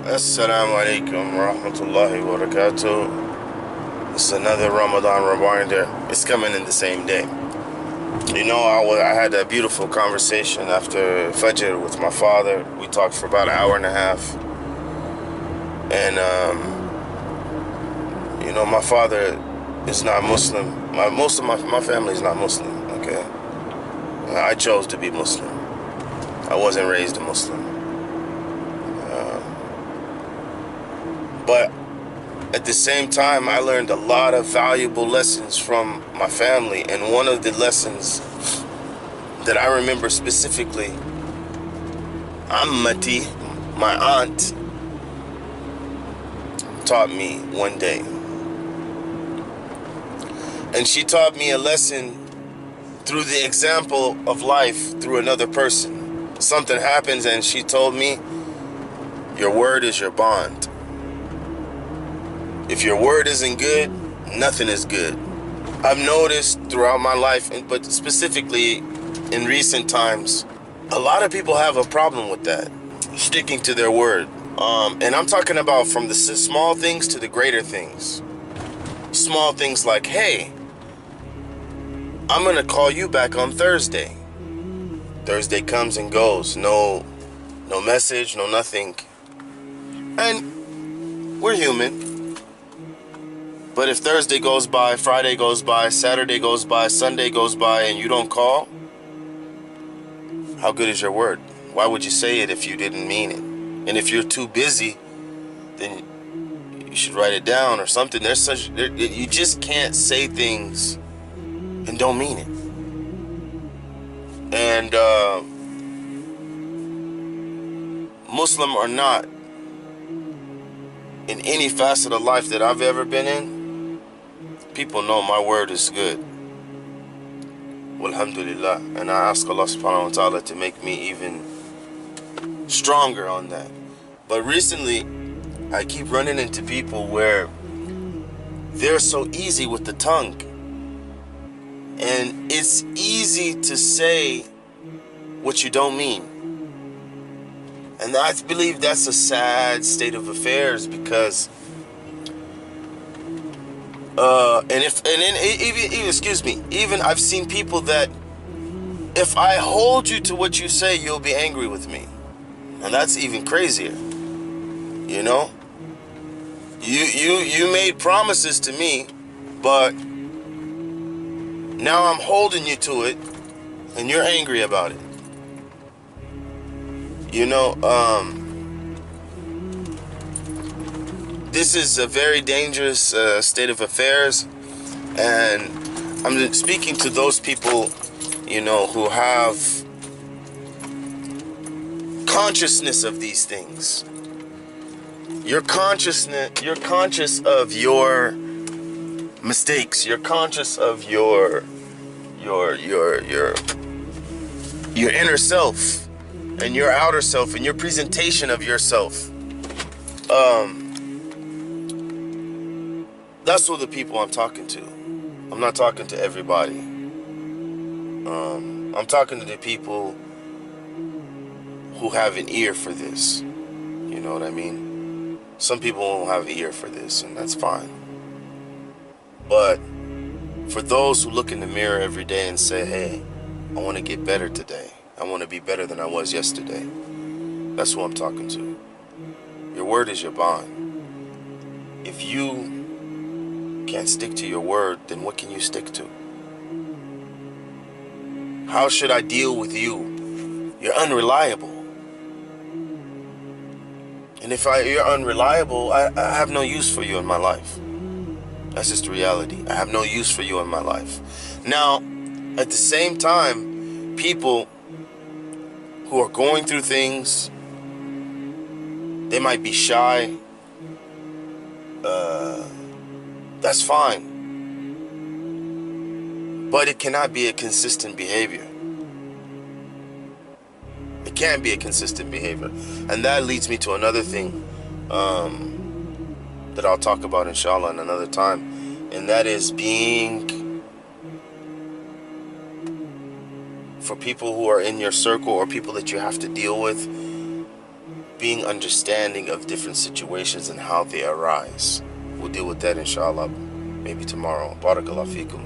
Assalamu alaikum wa rahmatullahi wa barakatuh. It's another Ramadan Reminder. It's coming in the same day. You know, I had a beautiful conversation after Fajr with my father. We talked for about an hour and a half. And, my father is not Muslim. Most of my family is not Muslim, okay? I chose to be Muslim. I wasn't raised a Muslim. But at the same time, I learned a lot of valuable lessons from my family. And one of the lessons that I remember specifically, Ammati, my aunt, taught me one day. And she taught me a lesson through the example of life through another person. Something happens and she told me, your word is your bond. If your word isn't good, nothing is good. I've noticed throughout my life, but specifically in recent times, a lot of people have a problem with that, sticking to their word. And I'm talking about from the small things to the greater things. Small things like, hey, I'm gonna call you back on Thursday. Thursday comes and goes, no message, no nothing. And we're human. But if Thursday goes by, Friday goes by, Saturday goes by, Sunday goes by, and you don't call, how good is your word? Why would you say it if you didn't mean it? And if you're too busy, then you should write it down or something. You just can't say things and don't mean it. And Muslim or not, in any facet of life that I've ever been in, people know my word is good. Alhamdulillah. And I ask Allah subhanahu wa ta'ala to make me even stronger on that. But recently, I keep running into people where they're so easy with the tongue. And it's easy to say what you don't mean. And I believe that's a sad state of affairs because even I've seen people that if I hold you to what you say, you'll be angry with me. And that's even crazier. You know? You made promises to me, but now I'm holding you to it and you're angry about it. You know, this is a very dangerous state of affairs, and I'm speaking to those people, you know, who have consciousness of these things. You're conscious of your mistakes. You're conscious of your inner self and your outer self and your presentation of yourself. That's what the people I'm talking to. I'm not talking to everybody. I'm talking to the people who have an ear for this. You know what I mean? Some people won't have an ear for this, and that's fine. But for those who look in the mirror every day and say, hey, I want to get better today. I want to be better than I was yesterday. That's who I'm talking to. Your word is your bond. If you can't stick to your word, then what can you stick to? How should I deal with you? You're unreliable. And if you're unreliable, I have no use for you in my life. That's just the reality. I have no use for you in my life. Now, at the same time, people who are going through things, they might be shy. That's fine. But it cannot be a consistent behavior. It can't be a consistent behavior. And that leads me to another thing that I'll talk about inshallah in another time. And that is being, for people who are in your circle or people that you have to deal with, being understanding of different situations and how they arise. We'll deal with that inshallah maybe tomorrow. Barakallahu feekum.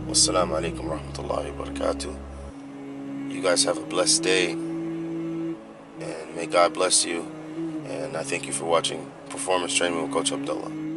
Wassalamu alaikum rahmatullahi wa barakatuh. You guys have a blessed day, and may God bless you. And I thank you for watching Performance Training with Coach Abdullah.